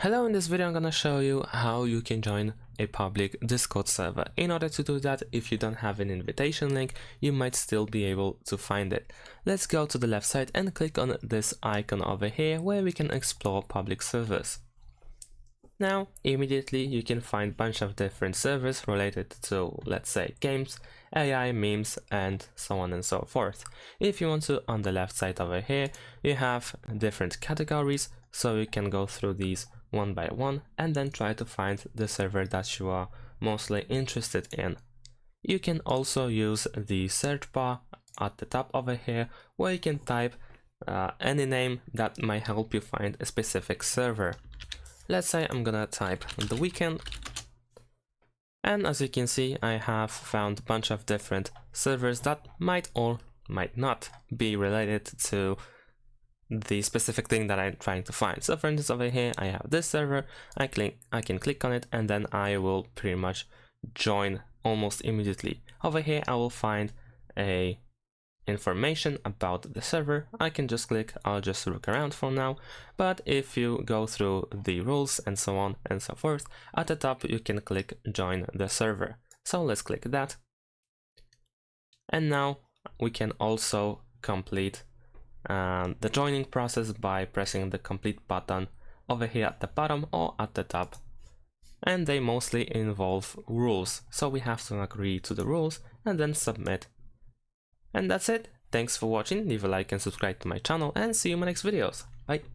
Hello, in this video I'm gonna show you how you can join a public Discord server. In order to do that, if you don't have an invitation link, you might still be able to find it. Let's go to the left side and click on this icon over here where we can explore public servers. Now, immediately you can find a bunch of different servers related to, let's say, games, AI, memes, and so on and so forth. If you want to, on the left side over here, you have different categories, so you can go through these one by one and then try to find the server that you are mostly interested in. You can also use the search bar at the top over here where you can type any name that might help you find a specific server. Let's say I'm gonna type The Weeknd, and as you can see I have found a bunch of different servers that might or might not be related to the specific thing that I'm trying to find. So for instance, over here I have this server, I can click on it and then I will pretty much join almost immediately. Over here I will find a information about the server. I can just click, I'll just look around for now, but if you go through the rules and so on and so forth, at the top you can click join the server. So let's click that, and now we can also complete the joining process by pressing the complete button over here at the bottom or at the top, and they mostly involve rules, so we have to agree to the rules and then submit. And that's it. Thanks for watching, leave a like and subscribe to my channel, and see you in my next videos. Bye!